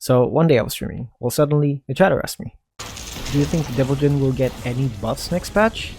So one day I was streaming, well suddenly the chatter asked me, do you think Devil Jin will get any buffs next patch?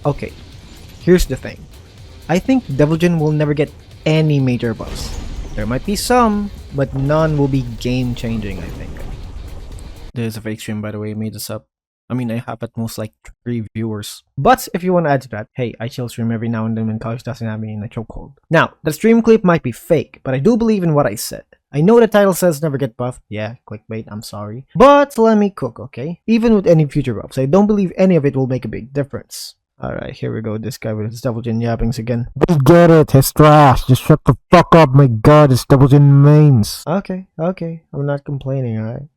Okay, here's the thing. I think Devil Jin will never get any major buffs. There might be some, but none will be game changing, I think. There's a fake stream, by the way, made this up. I mean, I have at most like 3 viewers. But if you want to add to that, hey, I chill stream every now and then when college doesn't have me in a chokehold. Now, the stream clip might be fake, but I do believe in what I said. I know the title says never get buffed. Yeah, clickbait, I'm sorry. But let me cook, okay? Even with any future buffs, I don't believe any of it will make a big difference. Alright, here we go, this guy with his Devil Jin yappings again. We get it, his trash. Just shut the fuck up, my god, his Devil Jin mains. Okay, I'm not complaining, alright?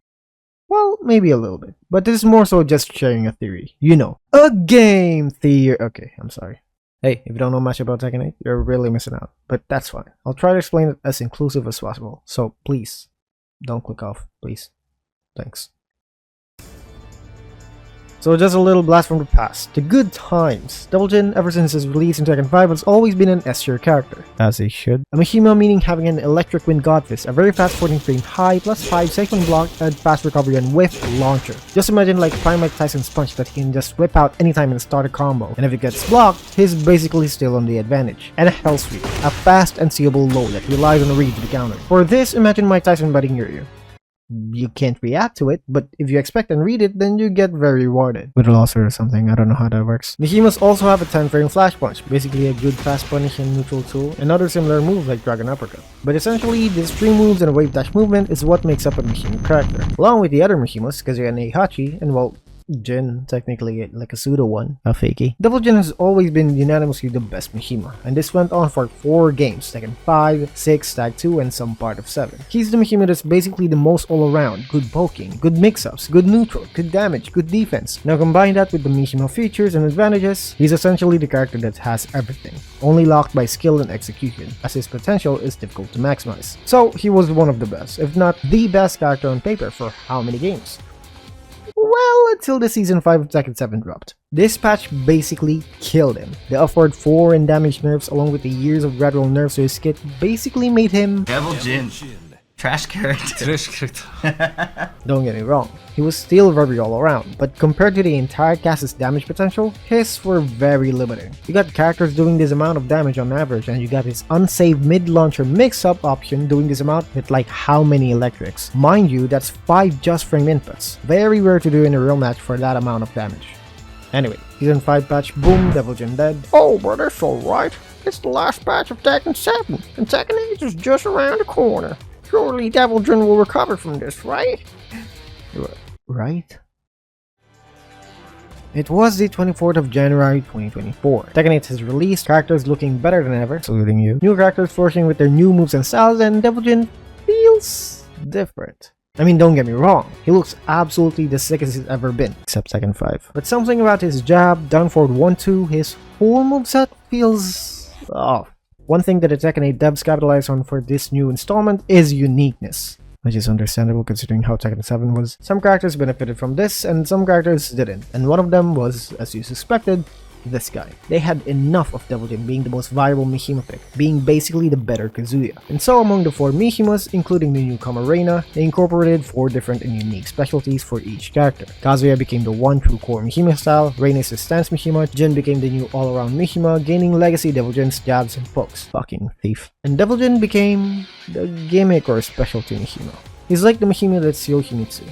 Well, maybe a little bit, but this is more so just sharing a theory. You know, a game theory. Okay, I'm sorry. Hey, if you don't know much about Tekken 8, you're really missing out, but that's fine. I'll try to explain it as inclusive as possible, so please, don't click off, please. Thanks. So just a little blast from the past. The good times. Devil Jin, ever since its release in Tekken 5, has always been an S-tier character. As he should. A Mishima meaning having an electric wind god fist, a very fast 14 frame high, +5 safe when blocked, and fast recovery and whiff launcher. Just imagine like Prime Mike Tyson's punch that he can just whip out anytime and start a combo. And if it gets blocked, he's basically still on the advantage. And a Hellsweep, a fast and seeable low that relies on a read to be countered. For this, imagine Mike Tyson biting your ear. You can't react to it, but if you expect and read it, then you get very rewarded. With a loss or something, I don't know how that works. Mishimas also have a 10 frame flash punch, basically a good fast punish and neutral tool, and other similar moves like Dragon Uppercut. But essentially, the stream moves and a wave dash movement is what makes up a Mishima character. Along with the other Mishimas, Kazuya and Heihachi, and well, Jin, technically like a pseudo one, a fakey. Devil Jin has always been unanimously the best Mishima, and this went on for 4 games, Tekken 5, 6, Tag 2, and some part of 7. He's the Mishima that's basically the most all-around, good poking, good mix-ups, good neutral, good damage, good defense. Now combine that with the Mishima features and advantages, he's essentially the character that has everything, only locked by skill and execution, as his potential is difficult to maximize. So he was one of the best, if not the best character on paper for how many games? Well, until the Season 5 of Tekken 7 dropped. This patch basically killed him. The upward 4 and damage nerfs along with the years of gradual nerfs to his kit basically made him Devil Jin. Trash character. Don't get me wrong, he was still very all around, but compared to the entire cast's damage potential, his were very limiting. You got characters doing this amount of damage on average, and you got his unsaved mid-launcher mix-up option doing this amount with like how many electrics? Mind you, that's 5 just frame inputs. Very rare to do in a real match for that amount of damage. Anyway, Season 5 patch, boom, Devil Jin dead. Oh, but it's alright. It's the last patch of Tekken 7, and Tekken 8 is just around the corner. Surely Devil Jin will recover from this, right? Right? It was the 24th of January 2024. Tekken 8 has released, characters looking better than ever, saluting you. New characters flourishing with their new moves and styles, and Devil Jin feels different. I mean, don't get me wrong, he looks absolutely the sickest he's ever been, except Tekken 5. But something about his jab, down forward 1-2, his whole moveset feels off. One thing that the Tekken 8 devs capitalized on for this new installment is uniqueness, which is understandable considering how Tekken 7 was. Some characters benefited from this and some characters didn't, and one of them was, as you suspected, this guy. They had enough of Devil Jin being the most viable Mishima pick, being basically the better Kazuya. And so among the 4 Mishimas, including the newcomer Reina, they incorporated 4 different and unique specialties for each character. Kazuya became the one true core Mishima style, Reina is the stance Mishima, Jin became the new all-around Mishima, gaining legacy Devil Jin's jabs and pokes. Fucking thief. And Devil Jin became the gimmick or specialty Mishima. He's like the Mishima that's Yoshimitsu.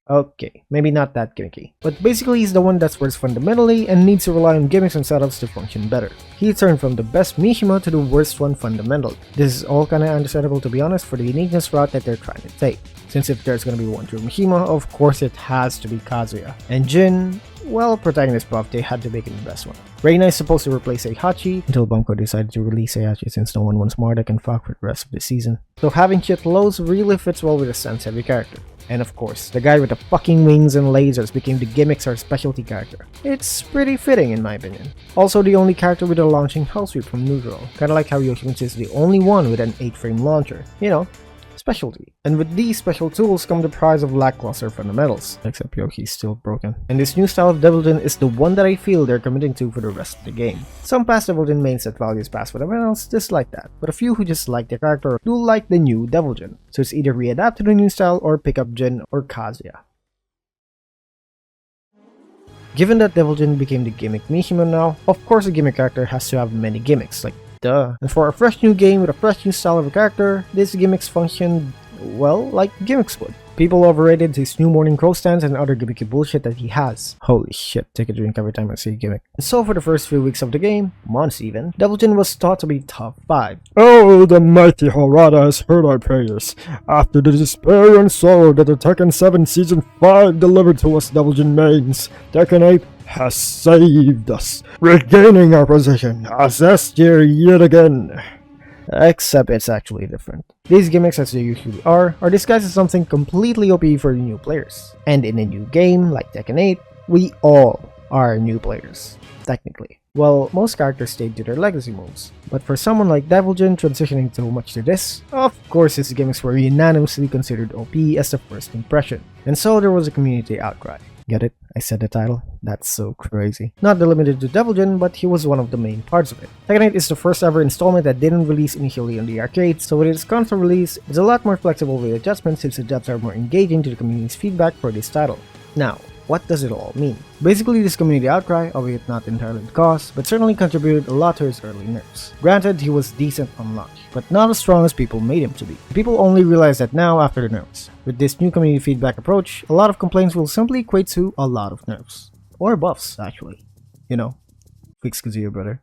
Okay, maybe not that gimmicky, but basically he's the one that's worse fundamentally and needs to rely on gimmicks and setups to function better. He turned from the best Mishima to the worst one fundamentally. This is all kinda understandable to be honest for the uniqueness route that they're trying to take. Since if there's gonna be one true Mishima, of course it has to be Kazuya. And Jin, well, protagonist buff, they had to make it the best one. Reina is supposed to replace Heihachi until Bunko decided to release Heihachi since no one wants more that can fuck for the rest of the season. So having shit lows really fits well with a stance heavy character. And of course, the guy with the fucking wings and lasers became the gimmicks or specialty character. It's pretty fitting in my opinion. Also the only character with a launching Hellsweep from neutral, kinda like how Yoshimitsu is the only one with an 8 frame launcher. You know, specialty. And with these special tools come the prize of lackluster fundamentals, except Yoki's still broken. And this new style of Devil Jin is the one that I feel they're committing to for the rest of the game. Some past Devil Jin mains that values past fundamentals dislike that, but a few who just like the character do like the new Devil Jin. So it's either readapt to the new style or pick up Jin or Kazuya. Given that Devil Jin became the gimmick Mishima now, of course a gimmick character has to have many gimmicks, like duh. And for a fresh new game with a fresh new style of a character, these gimmicks function, well, like gimmicks would. People overrated his new morning crow stance and other gimmicky bullshit that he has. Holy shit, take a drink every time I see a gimmick. And so for the first few weeks of the game, months even, Devil Jin was thought to be top 5. Oh, the mighty Harada has heard our prayers. After the despair and sorrow that the Tekken 7 Season 5 delivered to us Devil Jin mains, Tekken 8 has saved us, regaining our position as S tier yet again. Except it's actually different. These gimmicks, as they usually are disguised as something completely OP for new players. And in a new game like Tekken 8, we all are new players, technically. Well, most characters stayed to their legacy moves, but for someone like Devil Jin transitioning so much to this, of course his gimmicks were unanimously considered OP as the first impression. And so there was a community outcry. Get it? I said the title? That's so crazy. Not limited to Devil Jin, but he was one of the main parts of it. Tekken 8 is the first ever installment that didn't release initially on the arcade, so with its console release, it's a lot more flexible with adjustments since the dubs are more engaging to the community's feedback for this title. Now, what does it all mean? Basically, this community outcry, albeit not entirely the cause, but certainly contributed a lot to his early nerfs. Granted, he was decent on launch, but not as strong as people made him to be. People only realize that now after the nerfs. With this new community feedback approach, a lot of complaints will simply equate to a lot of nerfs. Or buffs, actually. You know, fix Kazuya, brother.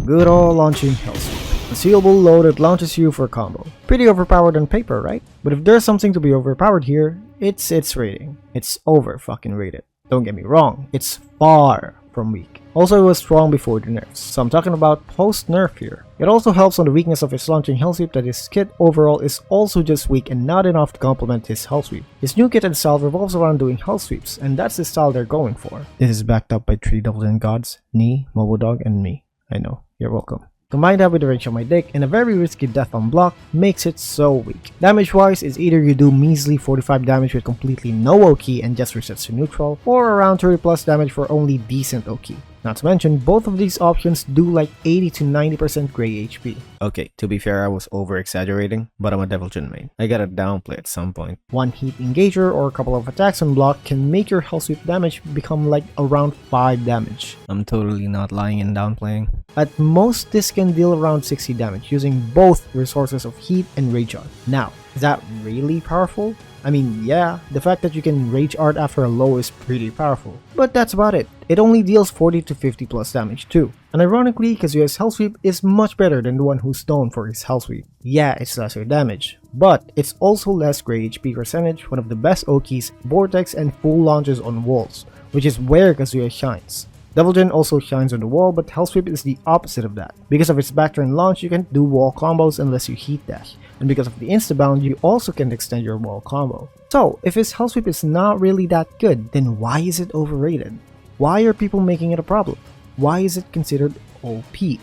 Good old launching Hellsweep. A sealable load that launches you for a combo. Pretty overpowered on paper, right? But if there's something to be overpowered here, it's its rating. It's over fucking rated. Don't get me wrong, it's far from weak. Also, it was strong before the nerfs, so I'm talking about post-nerf here. It also helps on the weakness of his launching Hellsweep that his kit overall is also just weak and not enough to complement his Hellsweep. His new kit and style revolves around doing Hellsweeps, and that's the style they're going for. This is backed up by 3 Devil Jin gods, Ni, Mobodog, and me. I know, you're welcome. Combine that with the range of my dick and a very risky death on block makes it so weak. Damage wise, it's either you do measly 45 damage with completely no Oki and just resets to neutral, or around 30 plus damage for only decent Oki. Not to mention, both of these options do like 80 to 90% gray HP. Okay, to be fair, I was over exaggerating, but I'm a Devil Jin main. I gotta downplay at some point. One hit engager or a couple of attacks on block can make your Hellsweep damage become like around 5 damage. I'm totally not lying and downplaying. At most, this can deal around 60 damage using both resources of heat and rage art. Now, is that really powerful? I mean, yeah, the fact that you can rage art after a low is pretty powerful. But that's about it. It only deals 40 to 50 plus damage too. And ironically, Kazuya's Hellsweep is much better than the one who's known for his Hellsweep. Yeah, it's lesser damage, but it's also less gray HP percentage, one of the best Okis, Vortex, and full launches on walls, which is where Kazuya shines. Devil Jin also shines on the wall, but Hellsweep is the opposite of that. Because of its backturn launch, you can't do wall combos unless you heat dash. And because of the insta-bound, you also can't extend your wall combo. So, if his Hellsweep is not really that good, then why is it overrated? Why are people making it a problem? Why is it considered OP?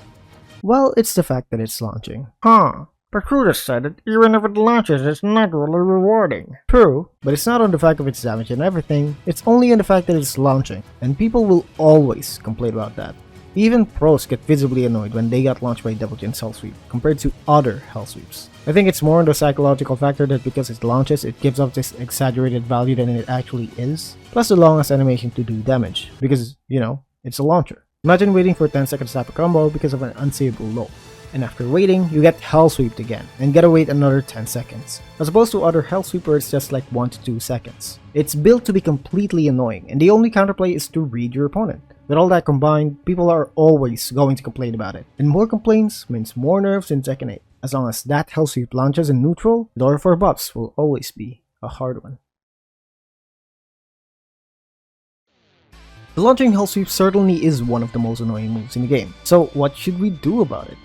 Well, it's the fact that it's launching. Recruiters said that even if it launches, it's not really rewarding. True, but it's not on the fact of its damage and everything, it's only on the fact that it's launching, and people will always complain about that. Even pros get visibly annoyed when they got launched by Devil Jin's Hellsweep, compared to other Hellsweeps. I think it's more on the psychological factor that because it launches, it gives off this exaggerated value than it actually is, plus the longest animation to do damage, because, you know, it's a launcher. Imagine waiting for 10 seconds to tap a combo because of an unsavable low. And after waiting, you get Hellsweeped again, and gotta wait another 10 seconds. As opposed to other Hellsweep where it's just like 1 to 2 seconds. It's built to be completely annoying, and the only counterplay is to read your opponent. With all that combined, people are always going to complain about it. And more complaints means more nerfs in Tekken 8. As long as that Hellsweep launches in neutral, the door for buffs will always be a hard one. The launching Hellsweep certainly is one of the most annoying moves in the game. So what should we do about it?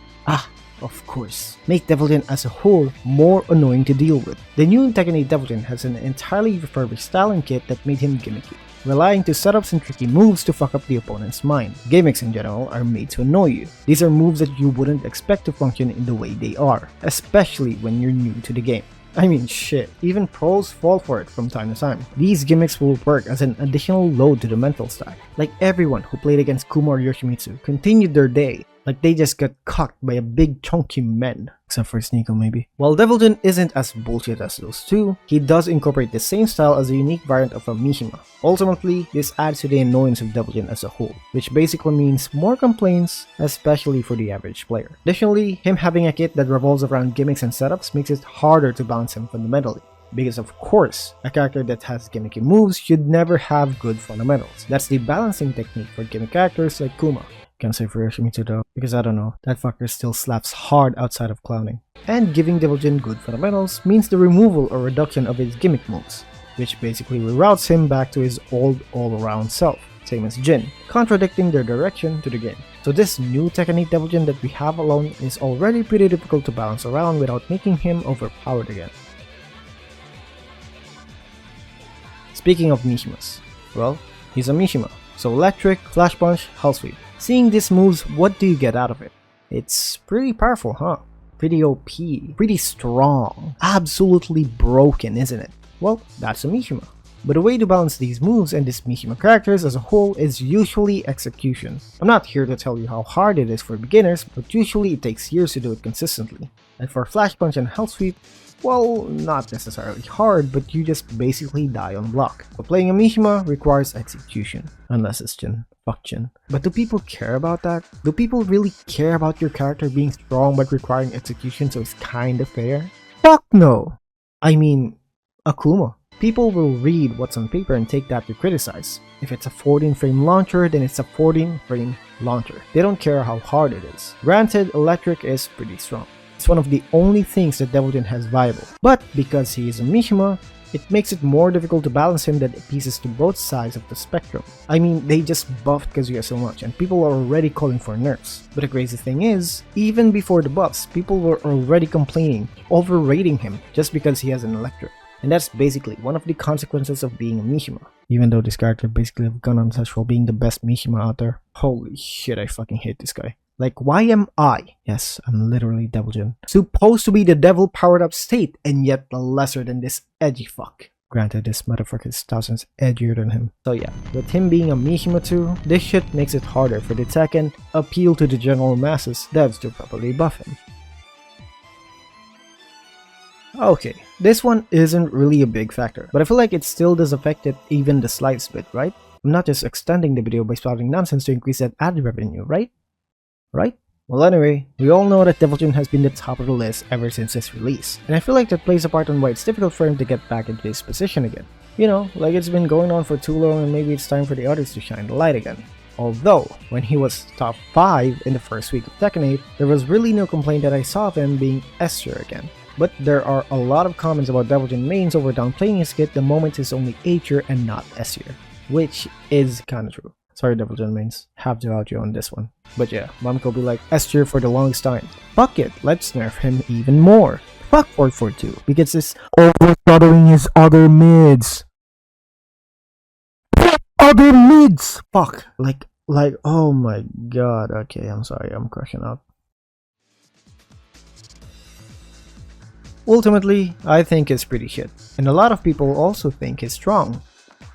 Of course, make Devil Jin as a whole more annoying to deal with. The new Tekken 8 Devil Jin has an entirely refurbished style and kit that made him gimmicky. relying to setups and tricky moves to fuck up the opponent's mind. Gimmicks in general are made to annoy you. These are moves that you wouldn't expect to function in the way they are, especially when you're new to the game. I mean shit, even pros fall for it from time to time. These gimmicks will work as an additional load to the mental stack. Like everyone who played against Kuma or Yoshimitsu continued their day like they just got cocked by a big chunky man. Except for Sneeko maybe. While Devil Jin isn't as bullshit as those two, he does incorporate the same style as a unique variant of a Mishima. Ultimately, this adds to the annoyance of Devil Jin as a whole, which basically means more complaints, especially for the average player. Additionally, him having a kit that revolves around gimmicks and setups makes it harder to balance him fundamentally. Because of course, a character that has gimmicky moves should never have good fundamentals. That's the balancing technique for gimmick characters like Kuma. Can't say for Yoshimitsu though, because I don't know, that fucker still slaps hard outside of clowning. And giving Devil Jin good fundamentals means the removal or reduction of his gimmick moves, which basically reroutes him back to his old all-around self, same as Jin, contradicting their direction to the game. So this new Tekken 8 Devil Jin that we have alone is already pretty difficult to balance around without making him overpowered again. Speaking of Mishimas, well, he's a Mishima, so Electric, Flash Punch, Hellsweep. Seeing these moves, what do you get out of it? It's pretty powerful, huh? Pretty OP, pretty strong, absolutely broken, isn't it? Well, that's a Mishima. But the way to balance these moves and these Mishima characters as a whole is usually execution. I'm not here to tell you how hard it is for beginners, but usually it takes years to do it consistently. And for Flash Punch and Hellsweep, well, not necessarily hard, but you just basically die on block. But playing a Mishima requires execution, unless it's Jin. Fuck Jin. But do people care about that? Do people really care about your character being strong but requiring execution so it's kinda fair? Fuck no! I mean, Akuma. People will read what's on paper and take that to criticize. If it's a 14-frame launcher, then it's a 14-frame launcher. They don't care how hard it is. Granted, Electric is pretty strong. It's one of the only things that Devil Jin has viable. But because he is a Mishima, it makes it more difficult to balance him than pieces to both sides of the spectrum. I mean, they just buffed Kazuya so much and people are already calling for nerfs. But the crazy thing is, even before the buffs, people were already complaining, overrating him just because he has an Electric. And that's basically one of the consequences of being a Mishima. Even though this character basically have gone on such for being the best Mishima out there. Holy shit, I fucking hate this guy. Like, why am I, yes, I'm literally Devil Jin, supposed to be the devil powered up state and yet the lesser than this edgy fuck? Granted, this motherfucker is thousands edgier than him. So yeah, with him being a Mishima too, this shit makes it harder for the Tekken appeal to the general masses devs to properly buff him. Okay, this one isn't really a big factor, but I feel like it still does affect it even the slightest bit, right? I'm not just extending the video by spouting nonsense to increase that ad revenue, right? Right? Well anyway, we all know that Devil Jin has been the top of the list ever since its release, and I feel like that plays a part on why it's difficult for him to get back into this position again. You know, like it's been going on for too long and maybe it's time for the others to shine the light again. Although, when he was top 5 in the first week of Tekken 8, there was really no complaint that I saw of him being S tier again. But there are a lot of comments about Devil Jin mains over downplaying his kit the moment it's only A tier and not S tier, which is kinda true. Sorry Devil Jin mains, have to out you on this one. But yeah, Momko be like S tier for the longest time. Fuck it, let's nerf him even more. Fuck 442, because it's overshadowing his other mids. Other mids! Fuck, like, oh my god, okay, I'm sorry, I'm crashing out. Ultimately, I think it's pretty shit, and a lot of people also think it's strong.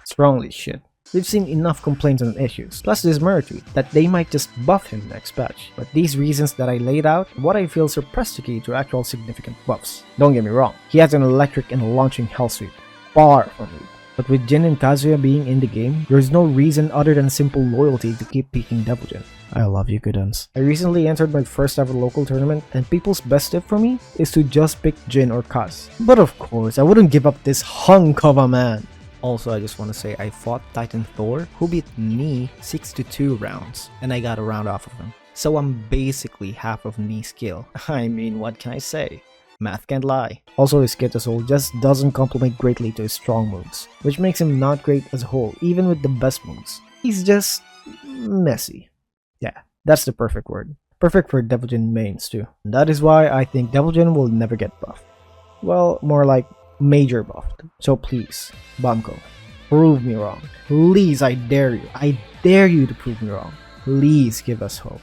Strongly shit. We've seen enough complaints and issues, plus this mirror tweet, that they might just buff him next patch. But these reasons that I laid out, what I feel suppressed the key to actual significant buffs. Don't get me wrong, he has an Electric and a launching Hellsweep, far from me. But with Jin and Kazuya being in the game, there's no reason other than simple loyalty to keep picking Devil Jin. I love you, good uns. I recently entered my first ever local tournament, and people's best tip for me is to just pick Jin or Kaz. But of course, I wouldn't give up this hunk of a man. Also, I just want to say I fought Titan Thor, who beat me 6-2 rounds, and I got a round off of him. So I'm basically half of knee skill. I mean, what can I say? Math can't lie. Also, his kit as a whole just doesn't complement greatly to his strong moves, which makes him not great as a whole, even with the best moves. He's just messy. Yeah, that's the perfect word. Perfect for Devil Jin mains too. And that is why I think Devil Jin will never get buffed. Well, more like major buffed. So please, Bamco, prove me wrong. Please, I dare you. I dare you to prove me wrong. Please give us hope.